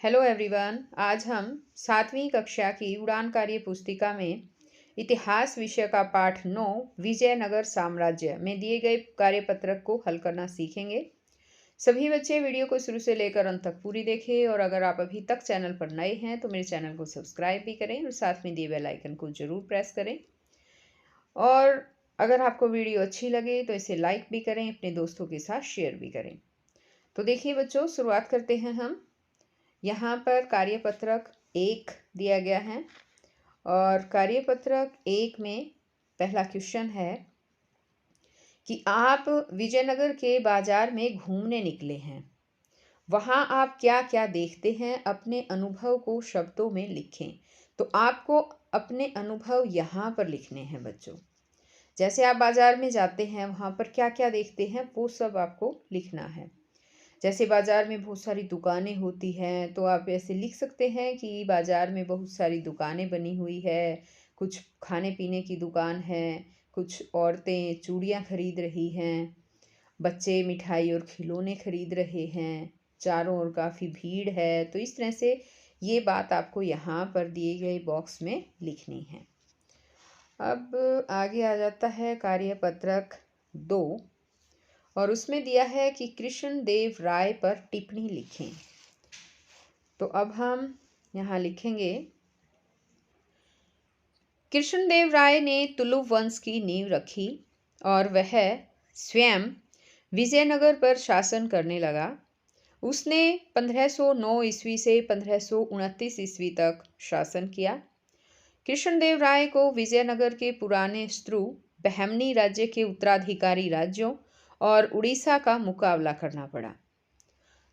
Hello everyone. आज हम 7वीं कक्षा की उड़ान कार्य पुस्तिका में इतिहास विषय का पाठ 9 विजयनगर साम्राज्य में दिए गए कार्यपत्रक को हल करना सीखेंगे। सभी बच्चे वीडियो को शुरू से लेकर अंत तक पूरी देखें और अगर आप अभी तक चैनल पर नए हैं तो मेरे चैनल को सब्सक्राइब भी करें और साथ में दिए बेल आइकन को जरूर प्रेस करें। और अगर आपको वीडियो अच्छी लगे तो इसे लाइक भी करें, अपने दोस्तों के साथ शेयर भी करें। तो देखिए बच्चों, शुरुआत करते हैं हम। यहाँ पर कार्यपत्रक 1 दिया गया है और कार्यपत्रक 1 में पहला क्वेश्चन है कि आप विजयनगर के बाजार में घूमने निकले हैं। वहाँ आप क्या क्या देखते हैं, अपने अनुभव को शब्दों में लिखें। तो आपको अपने अनुभव यहाँ पर लिखने हैं बच्चों। जैसे आप बाजार में जाते हैं, वहाँ पर क्या क्या देखते हैं वो सब आपको लिखना है। जैसे बाज़ार में बहुत सारी दुकानें होती हैं तो आप ऐसे लिख सकते हैं कि बाज़ार में बहुत सारी दुकानें बनी हुई है, कुछ खाने पीने की दुकान है, कुछ औरतें चूड़ियाँ खरीद रही हैं, बच्चे मिठाई और खिलौने खरीद रहे हैं, चारों ओर काफ़ी भीड़ है। तो इस तरह से ये बात आपको यहाँ पर दिए गए बॉक्स में लिखनी है। अब आगे आ जाता है कार्यपत्रक 2 और उसमें दिया है कि कृष्णदेव राय पर टिप्पणी लिखें। तो अब हम यहाँ लिखेंगे, कृष्णदेव राय ने तुलु वंश की नींव रखी और वह स्वयं विजयनगर पर शासन करने लगा। उसने 1509 ईस्वी से 1529 ईस्वी तक शासन किया। कृष्णदेव राय को विजयनगर के पुराने शत्रु बहमनी राज्य के उत्तराधिकारी राज्यों और उड़ीसा का मुकाबला करना पड़ा।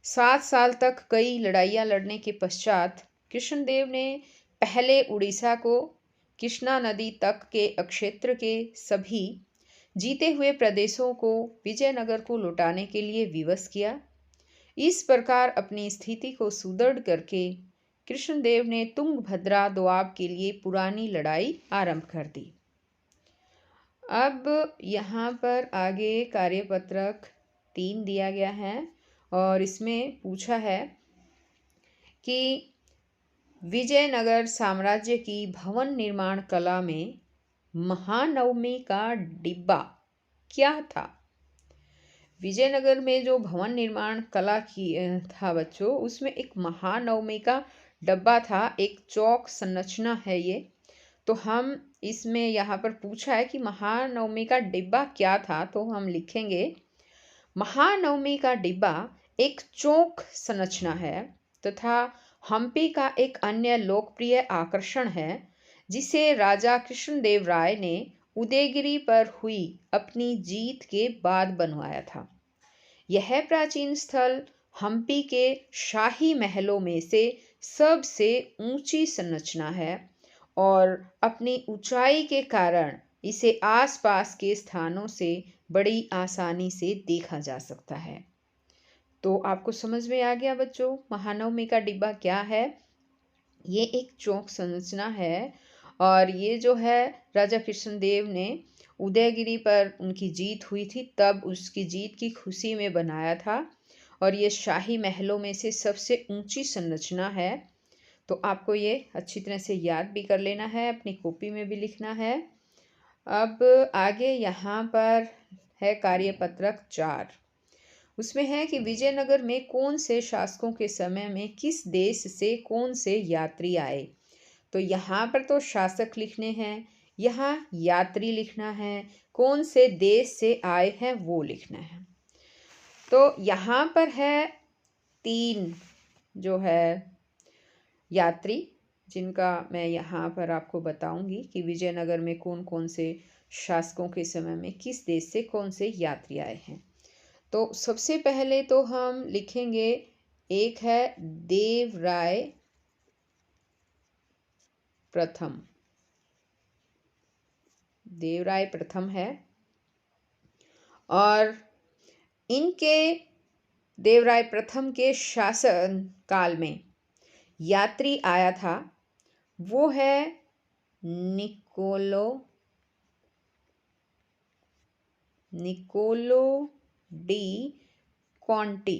7 साल तक कई लड़ाइयाँ लड़ने के पश्चात कृष्णदेव ने पहले उड़ीसा को कृष्णा नदी तक के अक्षेत्र के सभी जीते हुए प्रदेशों को विजयनगर को लौटाने के लिए विवश किया। इस प्रकार अपनी स्थिति को सुदृढ़ करके कृष्णदेव ने तुंगभद्रा दोआब के लिए पुरानी लड़ाई आरंभ कर दी। अब यहाँ पर आगे कार्यपत्रक 3 दिया गया है और इसमें पूछा है कि विजयनगर साम्राज्य की भवन निर्माण कला में महानवमी का डिब्बा क्या था। विजयनगर में जो भवन निर्माण कला की था बच्चों, उसमें एक महानवमी का डब्बा था, एक चौक संरचना है ये। तो हम इसमें यहाँ पर पूछा है कि महानवमी का डिब्बा क्या था, तो हम लिखेंगे महानवमी का डिब्बा एक चौक संरचना है तथा हम्पी का एक अन्य लोकप्रिय आकर्षण है, जिसे राजा कृष्णदेव राय ने उदयगिरी पर हुई अपनी जीत के बाद बनवाया था। यह प्राचीन स्थल हम्पी के शाही महलों में से सबसे ऊंची संरचना है और अपनी ऊंचाई के कारण इसे आसपास के स्थानों से बड़ी आसानी से देखा जा सकता है। तो आपको समझ में आ गया बच्चों, महानवमी का डिब्बा क्या है। ये एक चौक संरचना है और ये जो है राजा कृष्णदेव ने उदयगिरी पर उनकी जीत हुई थी, तब उसकी जीत की खुशी में बनाया था और ये शाही महलों में से सबसे ऊंची संरचना है। तो आपको ये अच्छी तरह से याद भी कर लेना है, अपनी कॉपी में भी लिखना है। अब आगे यहाँ पर है कार्यपत्रक 4। उसमें है कि विजयनगर में कौन से शासकों के समय में किस देश से कौन से यात्री आए। तो यहाँ पर तो शासक लिखने हैं, यहाँ यात्री लिखना है, कौन से देश से आए हैं वो लिखना है। तो यहाँ पर है 3 जो है यात्री, जिनका मैं यहाँ पर आपको बताऊंगी कि विजयनगर में कौन कौन से शासकों के समय में किस देश से कौन से यात्री आए हैं। तो सबसे पहले तो हम लिखेंगे, एक है देवराय प्रथम। देवराय प्रथम है और इनके देवराय प्रथम के शासन काल में यात्री आया था, वो है निकोलो डी कॉन्टी।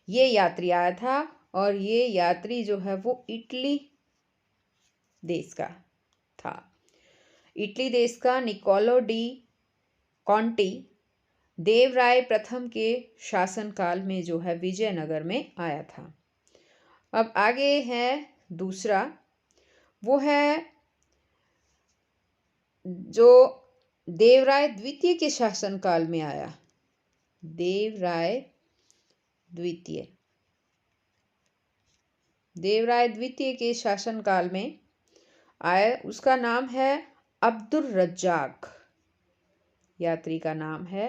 ये यात्री आया था और ये यात्री जो है वो इटली देश का था। इटली देश का निकोलो डी कॉन्टी देवराय प्रथम के शासनकाल में जो है विजयनगर में आया था। अब आगे है दूसरा, वो है जो देवराय द्वितीय के शासनकाल में आया। देवराय द्वितीय के शासनकाल में आया, उसका नाम है अब्दुर रज्जाक। यात्री का नाम है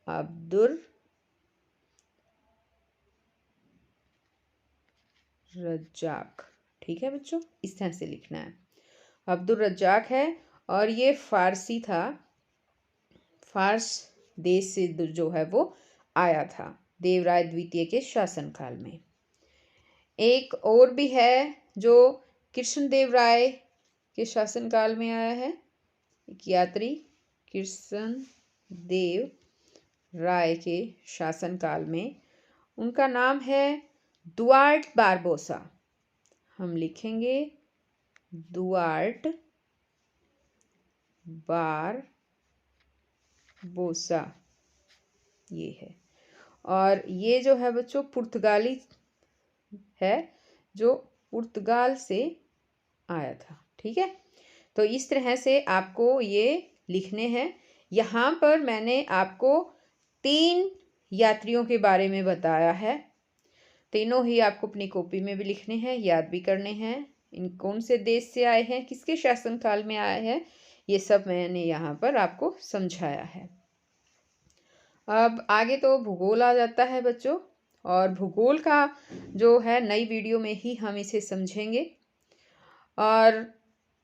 अब्दुर रज्जाक। ठीक है बच्चों, इस तरह से लिखना है। अब्दुर रज्जाक है और ये फारसी था, फारस देश से जो है वो आया था देवराय द्वितीय के शासनकाल में। एक और भी है जो कृष्णदेव राय के शासनकाल में आया है। एक यात्री कृष्णदेव राय के शासनकाल में, उनका नाम है दुआर्ट बारबोसा। हम लिखेंगे दुआर्ट बारबोसा, ये है। और ये जो है बच्चों पुर्तगाली है, जो पुर्तगाल से आया था। ठीक है, तो इस तरह से आपको ये लिखने हैं। यहाँ पर मैंने आपको 3 यात्रियों के बारे में बताया है। तीनों ही आपको अपनी कॉपी में भी लिखने हैं, याद भी करने हैं। इन कौन से देश से आए हैं, किसके शासनकाल में आए हैं, ये सब मैंने यहाँ पर आपको समझाया है। अब आगे तो भूगोल आ जाता है बच्चों, और भूगोल का जो है नई वीडियो में ही हम इसे समझेंगे। और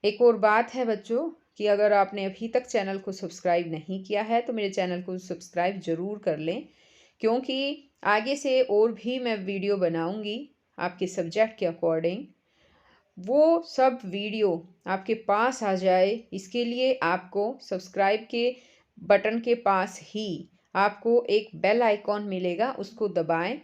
एक और बात है बच्चों कि अगर आपने अभी तक चैनल को सब्सक्राइब नहीं किया है तो मेरे चैनल को सब्सक्राइब ज़रूर कर लें, क्योंकि आगे से और भी मैं वीडियो बनाऊंगी आपके सब्जेक्ट के अकॉर्डिंग। वो सब वीडियो आपके पास आ जाए, इसके लिए आपको सब्सक्राइब के बटन के पास ही आपको एक बेल आइकॉन मिलेगा, उसको दबाएं।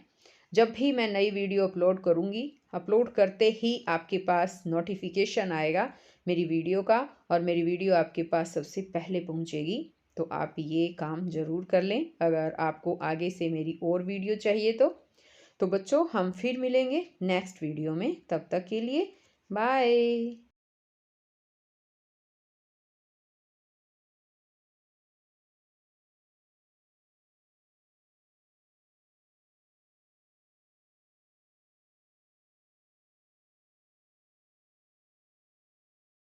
जब भी मैं नई वीडियो अपलोड करूंगी, अपलोड करते ही आपके पास नोटिफिकेशन आएगा मेरी वीडियो का, और मेरी वीडियो आपके पास सबसे पहले पहुंचेगी। तो आप ये काम ज़रूर कर लें अगर आपको आगे से मेरी और वीडियो चाहिए तो बच्चों हम फिर मिलेंगे नेक्स्ट वीडियो में। तब तक के लिए बाय।